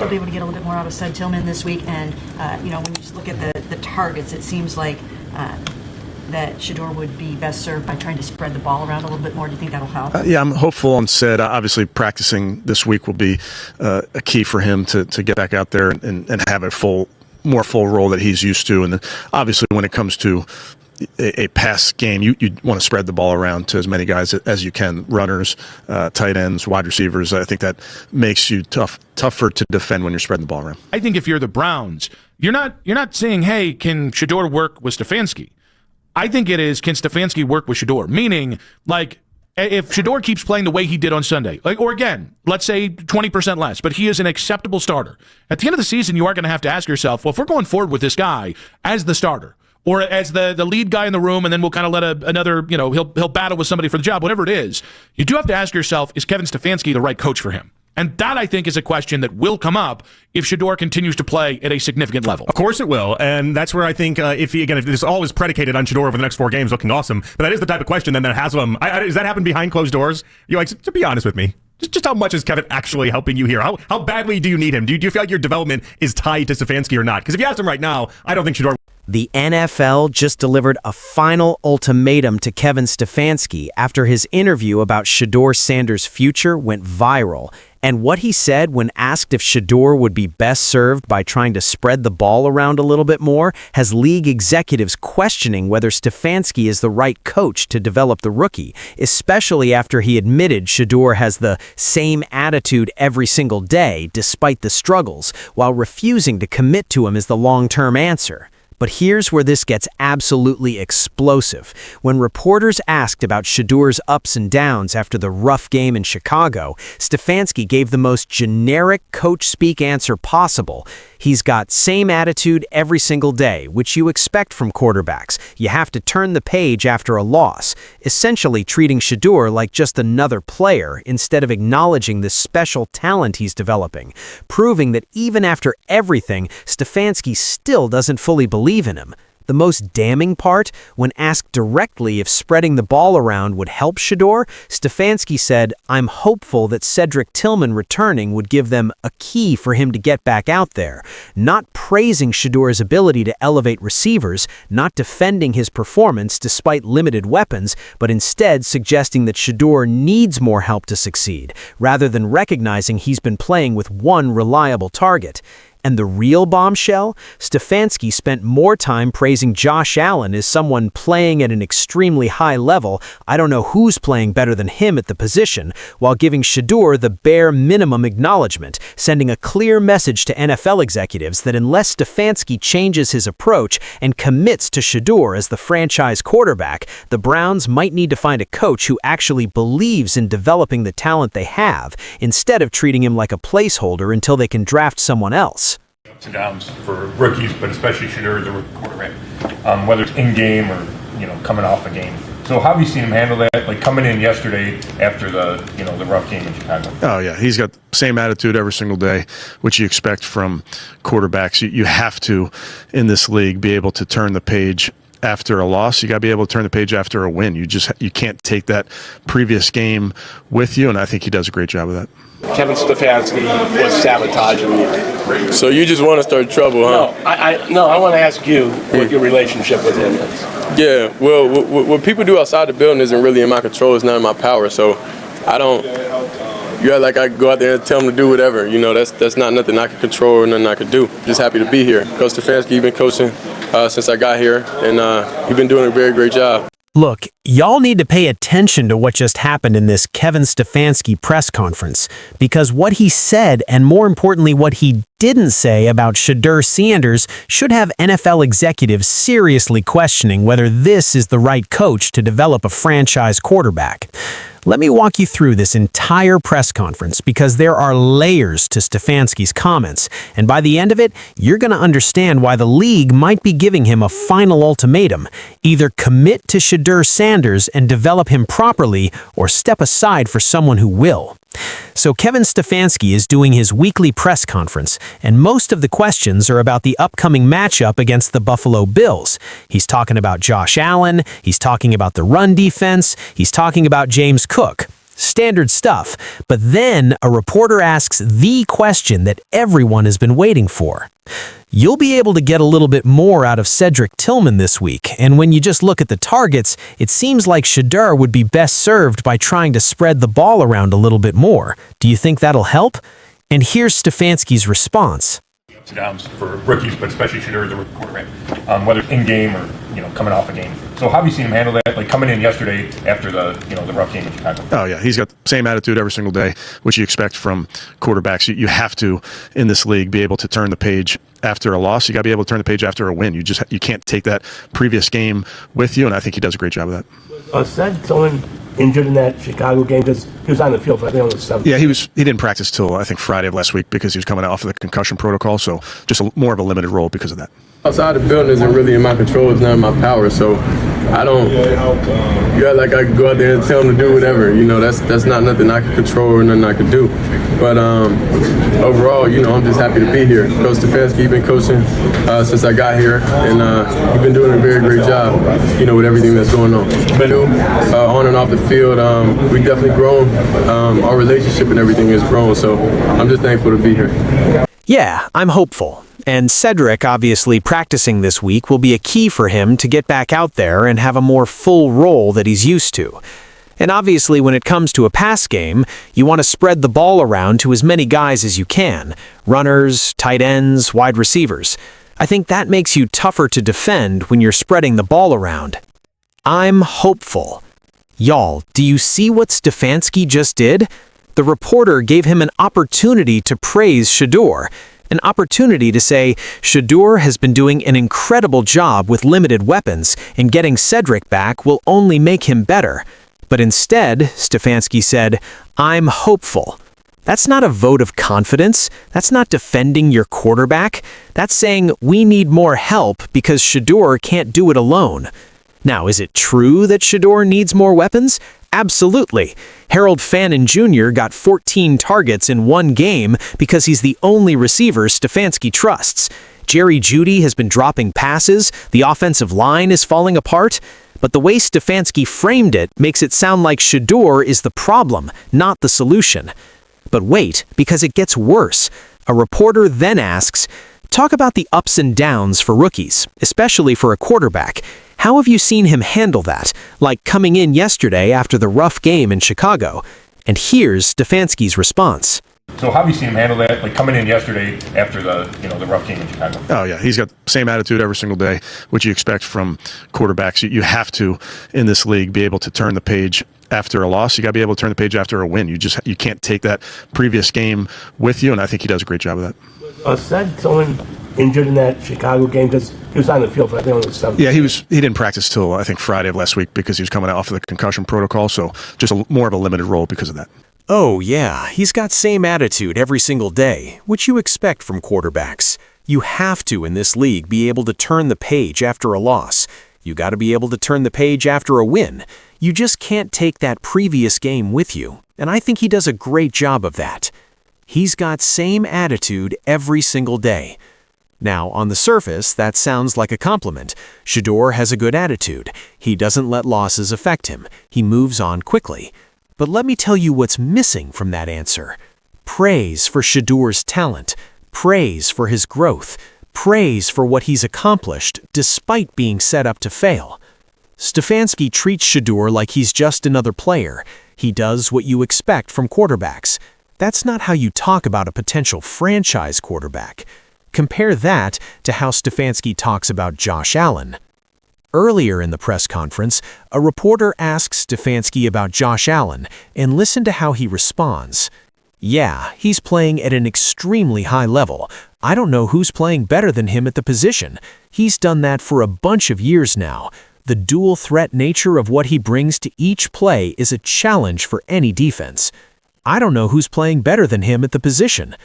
they'll be able to get a little bit more out of Sed Tillman this week. And, when you just look at the targets, it seems like that Shedeur would be best served by trying to spread the ball around a little bit more. Do you think that'll help? Yeah, I'm hopeful on Sed. Obviously, practicing this week will be a key for him to get back out there and have a more full role that he's used to. And then obviously, when it comes to a pass game, you want to spread the ball around to as many guys as you can, runners, tight ends, wide receivers. I think that makes you tougher to defend when you're spreading the ball around. I think if you're the Browns, you're not saying, hey, can Shedeur work with Stefanski? I think it is, can Stefanski work with Shedeur? Meaning, like, if Shedeur keeps playing the way he did on Sunday, or again, let's say 20% less, but he is an acceptable starter. At the end of the season, you are going to have to ask yourself, well, if we're going forward with this guy as the starter, or as the lead guy in the room, and then we'll kind of let another, he'll battle with somebody for the job, whatever it is, you do have to ask yourself, is Kevin Stefanski the right coach for him? And that, I think, is a question that will come up if Shedeur continues to play at a significant level. Of course it will. And that's where I think, if this all is predicated on Shedeur over the next 4 games looking awesome, but that is the type of question then that has him. Does that happen behind closed doors? You're like, to be honest with me, just how much is Kevin actually helping you here? How badly do you need him? Do you feel like your development is tied to Stefanski or not? Because if you ask him right now, I don't think Shedeur... The NFL just delivered a final ultimatum to Kevin Stefanski after his interview about Shedeur Sanders' future went viral. And what he said when asked if Shedeur would be best served by trying to spread the ball around a little bit more has league executives questioning whether Stefanski is the right coach to develop the rookie, especially after he admitted Shedeur has the same attitude every single day despite the struggles, while refusing to commit to him as the long-term answer. But here's where this gets absolutely explosive. When reporters asked about Shedeur's ups and downs after the rough game in Chicago, Stefanski gave the most generic coach-speak answer possible. He's got same attitude every single day, which you expect from quarterbacks. You have to turn the page after a loss, essentially treating Shedeur like just another player instead of acknowledging the special talent he's developing, proving that even after everything, Stefanski still doesn't fully believe in him. The most damning part, when asked directly if spreading the ball around would help Shedeur, Stefanski said, "I'm hopeful that Cedric Tillman returning would give them a key for him to get back out there," not praising Shedeur's ability to elevate receivers, not defending his performance despite limited weapons, but instead suggesting that Shedeur needs more help to succeed, rather than recognizing he's been playing with one reliable target. And the real bombshell? Stefanski spent more time praising Josh Allen as someone playing at an extremely high level. I don't know who's playing better than him at the position, while giving Shedeur the bare minimum acknowledgement, sending a clear message to NFL executives that unless Stefanski changes his approach and commits to Shedeur as the franchise quarterback, the Browns might need to find a coach who actually believes in developing the talent they have, instead of treating him like a placeholder until they can draft someone else. Ups and downs for rookies, but especially Shedeur, the rookie quarterback, whether it's in game or coming off a game. So how have you seen him handle that? Like coming in yesterday after the rough game in Chicago. Oh yeah, he's got the same attitude every single day, which you expect from quarterbacks. You have to, in this league, be able to turn the page after a loss. You got to be able to turn the page after a win. You can't take that previous game with you, and I think he does a great job of that. Kevin Stefanski was sabotaging me. So you just want to start trouble, huh? No, I want to ask you what your relationship with him is. Yeah, well, what people do outside the building isn't really in my control. It's not in my power. So I don't. You act like I go out there and tell him to do whatever. That's not nothing I can control or nothing I can do. Just happy to be here. Coach Stefanski, been coaching since I got here, and he's been doing a very great job. Look, y'all need to pay attention to what just happened in this Kevin Stefanski press conference, because what he said, and more importantly what he didn't say about Shedeur Sanders, should have NFL executives seriously questioning whether this is the right coach to develop a franchise quarterback. Let me walk you through this entire press conference, because there are layers to Stefanski's comments, and by the end of it, you're going to understand why the league might be giving him a final ultimatum. Either commit to Shedeur Sanders and develop him properly, or step aside for someone who will. So Kevin Stefanski is doing his weekly press conference, and most of the questions are about the upcoming matchup against the Buffalo Bills. He's talking about Josh Allen, he's talking about the run defense, he's talking about James Cook. Standard stuff. But then a reporter asks the question that everyone has been waiting for. You'll be able to get a little bit more out of Cedric Tillman this week, and when you just look at the targets, it seems like Shedeur would be best served by trying to spread the ball around a little bit more. Do you think that'll help? And here's Stefanski's response. Ups and downs for rookies, but especially Shedeur, the rookie quarterback, whether it's in game or coming off a game. So how have you seen him handle that? Like coming in yesterday after the the rough game in Chicago. Oh yeah, he's got the same attitude every single day, which you expect from quarterbacks. You have to in this league be able to turn the page after a loss. You got to be able to turn the page after a win. You can't take that previous game with you, and I think he does a great job of that. Said someone injured in that Chicago game because he was on the field for I think on the 7th. Yeah, he didn't practice till I think Friday of last week because he was coming off of the concussion protocol, so just more of a limited role because of that. Outside the building isn't really in my control. It's not in my power. So I don't. You act like I can go out there and tell them to do whatever. That's not nothing I can control or nothing I can do. But overall, I'm just happy to be here. Coach Stefanski, he's been coaching since I got here, and he's been doing a very great job. With everything that's going on. On and off the field, we definitely grown. Our relationship and everything has grown. So I'm just thankful to be here. Yeah, I'm hopeful. And Cedric, obviously, practicing this week will be a key for him to get back out there and have a more full role that he's used to. And obviously, when it comes to a pass game, you want to spread the ball around to as many guys as you can. Runners, tight ends, wide receivers. I think that makes you tougher to defend when you're spreading the ball around. I'm hopeful. Y'all, do you see what Stefanski just did? The reporter gave him an opportunity to praise Shedeur. An opportunity to say, Shedeur has been doing an incredible job with limited weapons, and getting Cedric back will only make him better. But instead, Stefanski said, I'm hopeful. That's not a vote of confidence. That's not defending your quarterback. That's saying we need more help because Shedeur can't do it alone. Now, is it true that Shedeur needs more weapons? Absolutely. Harold Fannin Jr. got 14 targets in one game because he's the only receiver Stefanski trusts. Jerry Jeudy has been dropping passes, the offensive line is falling apart, but the way Stefanski framed it makes it sound like Shedeur is the problem, not the solution. But wait, because it gets worse. A reporter then asks, talk about the ups and downs for rookies, especially for a quarterback. How have you seen him handle that, like coming in yesterday after the rough game in Chicago? And here's Stefanski's response. So how have you seen him handle that? Like coming in yesterday after the rough game in Chicago. Oh yeah, he's got the same attitude every single day, which you expect from quarterbacks. You have to in this league be able to turn the page after a loss. You got to be able to turn the page after a win. You can't take that previous game with you, and I think he does a great job of that. Said someone injured in that Chicago game because he was on the field for I think on the 7th. Yeah, he didn't practice till I think Friday of last week because he was coming off of the concussion protocol, so just more of a limited role because of that. Oh yeah, he's got same attitude every single day, which you expect from quarterbacks. You have to in this league be able to turn the page after a loss. You got to be able to turn the page after a win. You just can't take that previous game with you, and I think he does a great job of that. He's got same attitude every single day. Now, on the surface, that sounds like a compliment. Shedeur has a good attitude. He doesn't let losses affect him. He moves on quickly. But let me tell you what's missing from that answer. Praise for Shedeur's talent. Praise for his growth. Praise for what he's accomplished despite being set up to fail. Stefanski treats Shedeur like he's just another player. He does what you expect from quarterbacks. That's not how you talk about a potential franchise quarterback. Compare that to how Stefanski talks about Josh Allen. Earlier in the press conference, a reporter asks Stefanski about Josh Allen, and listen to how he responds. Yeah, he's playing at an extremely high level. I don't know who's playing better than him at the position. He's done that for a bunch of years now. The dual threat nature of what he brings to each play is a challenge for any defense. I don't know who's playing better than him at the position.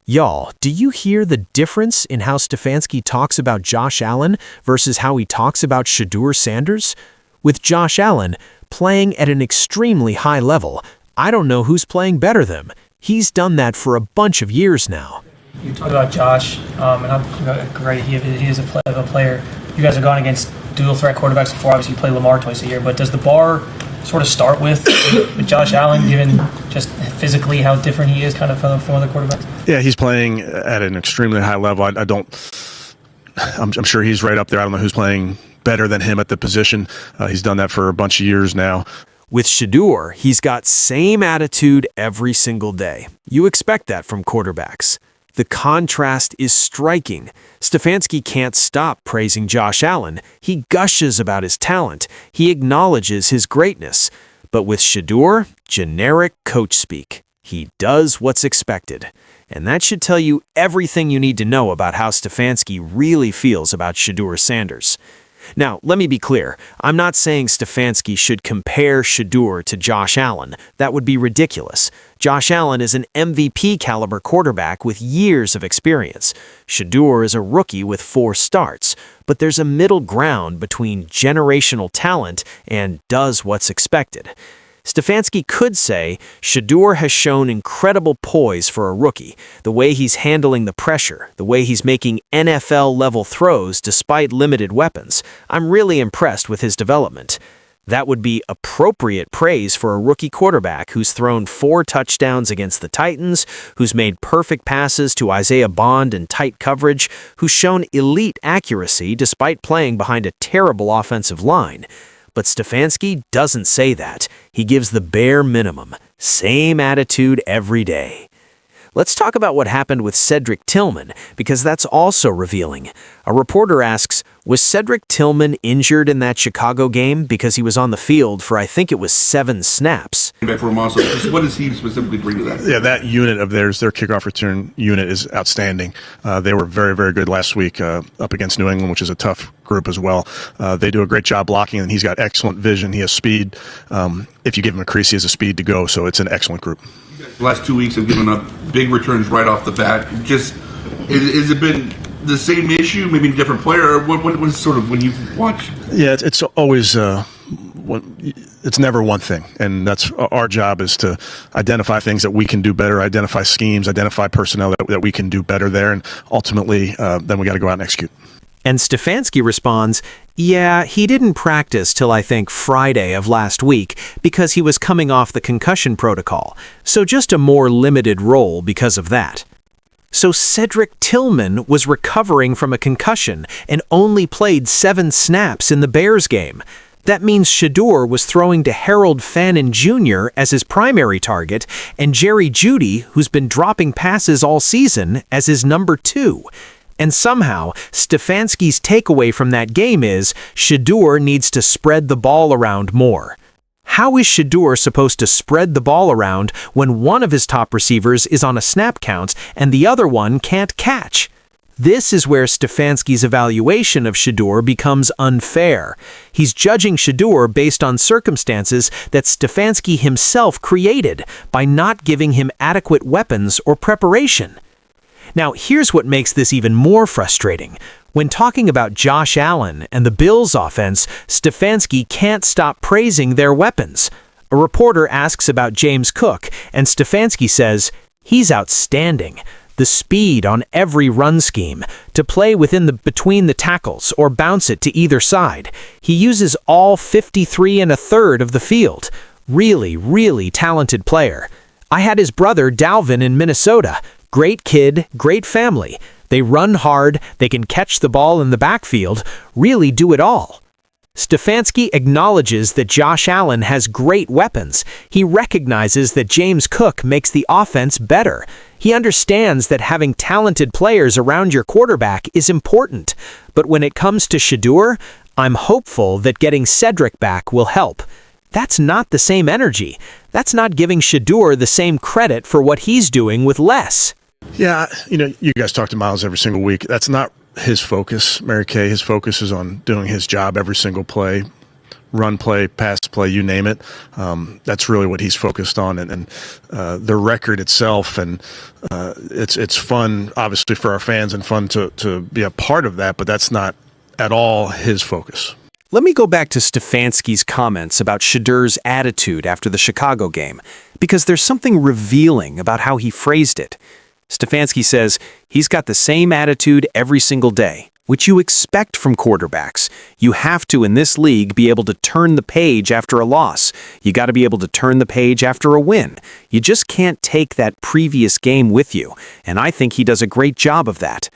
Y'all, do you hear the difference in how Stefanski talks about Josh Allen versus how he talks about Shedeur Sanders? With Josh Allen playing at an extremely high level, I don't know who's playing better than him. He's done that for a bunch of years now. You talk about Josh and how great he is a player. You guys have gone against dual threat quarterbacks before. Obviously, you play Lamar twice a year, but does the bar sort of start with Josh Allen, given just physically how different he is kind of from other quarterbacks? Yeah, he's playing at an extremely high level. I'm sure he's right up there. I don't know who's playing better than him at the position. He's done that for a bunch of years now. With Shedeur, he's got same attitude every single day. You expect that from quarterbacks. The contrast is striking. Stefanski can't stop praising Josh Allen. He gushes about his talent. He acknowledges his greatness. But with Shedeur, generic coach speak. He does what's expected. And that should tell you everything you need to know about how Stefanski really feels about Shedeur Sanders. Now, let me be clear. I'm not saying Stefanski should compare Shedeur to Josh Allen. That would be ridiculous. Josh Allen is an MVP-caliber quarterback with years of experience. Shedeur is a rookie with 4 starts. But there's a middle ground between generational talent and does what's expected. Stefanski could say Shedeur has shown incredible poise for a rookie, the way he's handling the pressure, the way he's making NFL-level throws despite limited weapons. I'm really impressed with his development. That would be appropriate praise for a rookie quarterback who's thrown 4 touchdowns against the Titans, who's made perfect passes to Isaiah Bond in tight coverage, who's shown elite accuracy despite playing behind a terrible offensive line. But Stefanski doesn't say that. He gives the bare minimum. Same attitude every day. Let's talk about what happened with Cedric Tillman, because that's also revealing. A reporter asks, was Cedric Tillman injured in that Chicago game because he was on the field for, I think it was 7 snaps? Back for him also. What does he specifically bring to that? Yeah, that unit of theirs, their kickoff return unit, is outstanding. They were very, very good last week up against New England, which is a tough group as well. They do a great job blocking, and he's got excellent vision. He has speed. If you give him a crease, he has a speed to go, so it's an excellent group. The last 2 weeks have given up big returns right off the bat. Just, has it been the same issue, maybe a different player? What is sort of when you watch? Yeah, it's always it's never one thing, and that's our job, is to identify things that we can do better, identify schemes, identify personnel that we can do better there, and ultimately then we got to go out and execute. And Stefanski responds, yeah, he didn't practice till I think Friday of last week because he was coming off the concussion protocol, so just a more limited role because of that. So Cedric Tillman was recovering from a concussion and only played 7 snaps in the Bears game. That means Shedeur was throwing to Harold Fannin Jr. as his primary target and Jerry Jeudy, who's been dropping passes all season, as his number 2. And somehow, Stefanski's takeaway from that game is Shedeur needs to spread the ball around more. How is Shedeur supposed to spread the ball around when one of his top receivers is on a snap count and the other one can't catch? This is where Stefanski's evaluation of Shedeur becomes unfair. He's judging Shedeur based on circumstances that Stefanski himself created by not giving him adequate weapons or preparation. Now, here's what makes this even more frustrating. When talking about Josh Allen and the Bills' offense, Stefanski can't stop praising their weapons. A reporter asks about James Cook, and Stefanski says, he's outstanding. The speed on every run scheme, to play between the tackles or bounce it to either side. He uses all 53 1/3 of the field. Really, really talented player. I had his brother Dalvin in Minnesota. Great kid, great family. They run hard, they can catch the ball in the backfield, really do it all. Stefanski acknowledges that Josh Allen has great weapons. He recognizes that James Cook makes the offense better. He understands that having talented players around your quarterback is important. But when it comes to Shedeur, I'm hopeful that getting Cedric back will help. That's not the same energy. That's not giving Shedeur the same credit for what he's doing with less. Yeah, you guys talk to Miles every single week. That's not his focus, Mary Kay. His focus is on doing his job every single play, run play, pass play, you name it. That's really what he's focused on, and the record itself. And it's fun, obviously, for our fans and fun to be a part of that, but that's not at all his focus. Let me go back to Stefanski's comments about Shedeur's attitude after the Chicago game, because there's something revealing about how he phrased it. Stefanski says he's got the same attitude every single day, which you expect from quarterbacks. You have to, in this league, be able to turn the page after a loss. You got to be able to turn the page after a win. You just can't take that previous game with you, and I think he does a great job of that.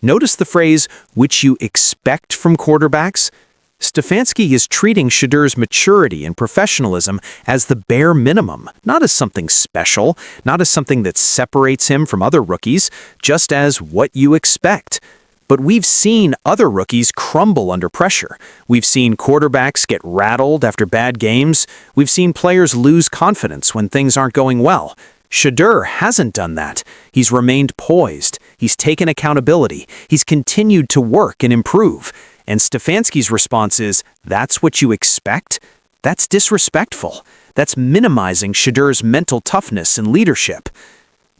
Notice the phrase, which you expect from quarterbacks? Stefanski is treating Shedeur's maturity and professionalism as the bare minimum, not as something special, not as something that separates him from other rookies, just as what you expect. But we've seen other rookies crumble under pressure. We've seen quarterbacks get rattled after bad games. We've seen players lose confidence when things aren't going well. Shedeur hasn't done that. He's remained poised. He's taken accountability. He's continued to work and improve. And Stefanski's response is, that's what you expect? That's disrespectful. That's minimizing Shedeur's mental toughness and leadership.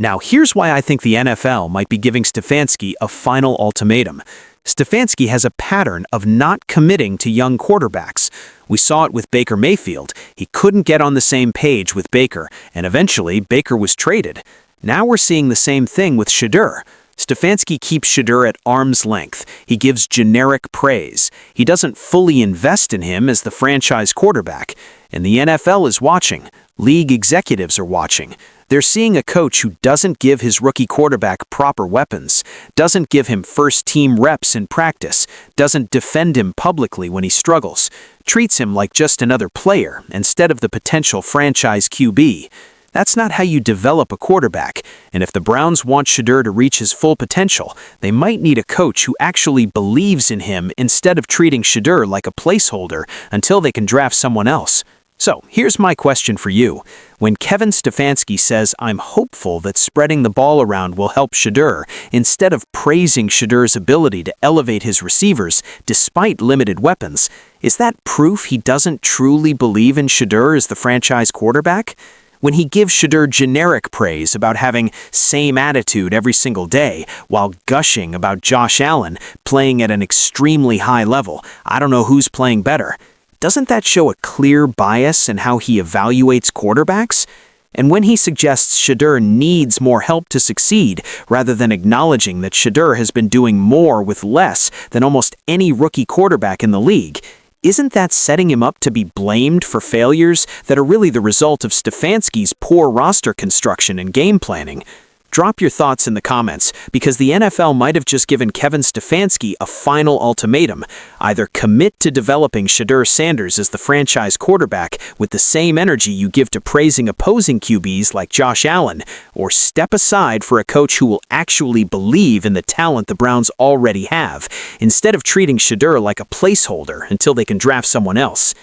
Now, here's why I think the NFL might be giving Stefanski a final ultimatum. Stefanski has a pattern of not committing to young quarterbacks. We saw it with Baker Mayfield. He couldn't get on the same page with Baker, and eventually Baker was traded. Now we're seeing the same thing with Shedeur. Stefanski keeps Shedeur at arm's length. He gives generic praise. He doesn't fully invest in him as the franchise quarterback. And the NFL is watching. League executives are watching. They're seeing a coach who doesn't give his rookie quarterback proper weapons, doesn't give him first-team reps in practice, doesn't defend him publicly when he struggles, treats him like just another player instead of the potential franchise QB. That's not how you develop a quarterback, and if the Browns want Shedeur to reach his full potential, they might need a coach who actually believes in him instead of treating Shedeur like a placeholder until they can draft someone else. So, here's my question for you. When Kevin Stefanski says, I'm hopeful that spreading the ball around will help Shedeur, instead of praising Shedeur's ability to elevate his receivers despite limited weapons, is that proof he doesn't truly believe in Shedeur as the franchise quarterback? When he gives Shedeur generic praise about having same attitude every single day, while gushing about Josh Allen playing at an extremely high level, I don't know who's playing better. Doesn't that show a clear bias in how he evaluates quarterbacks? And when he suggests Shedeur needs more help to succeed, rather than acknowledging that Shedeur has been doing more with less than almost any rookie quarterback in the league, isn't that setting him up to be blamed for failures that are really the result of Stefanski's poor roster construction and game planning? Drop your thoughts in the comments, because the NFL might have just given Kevin Stefanski a final ultimatum. Either commit to developing Shedeur Sanders as the franchise quarterback with the same energy you give to praising opposing QBs like Josh Allen, or step aside for a coach who will actually believe in the talent the Browns already have, instead of treating Shedeur like a placeholder until they can draft someone else.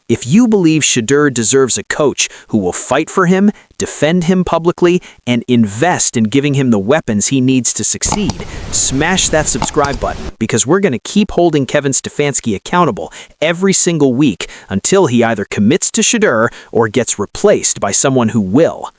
If you believe Shedeur deserves a coach who will fight for him, defend him publicly, and invest in giving him the weapons he needs to succeed, smash that subscribe button, because we're going to keep holding Kevin Stefanski accountable every single week until he either commits to Shedeur or gets replaced by someone who will.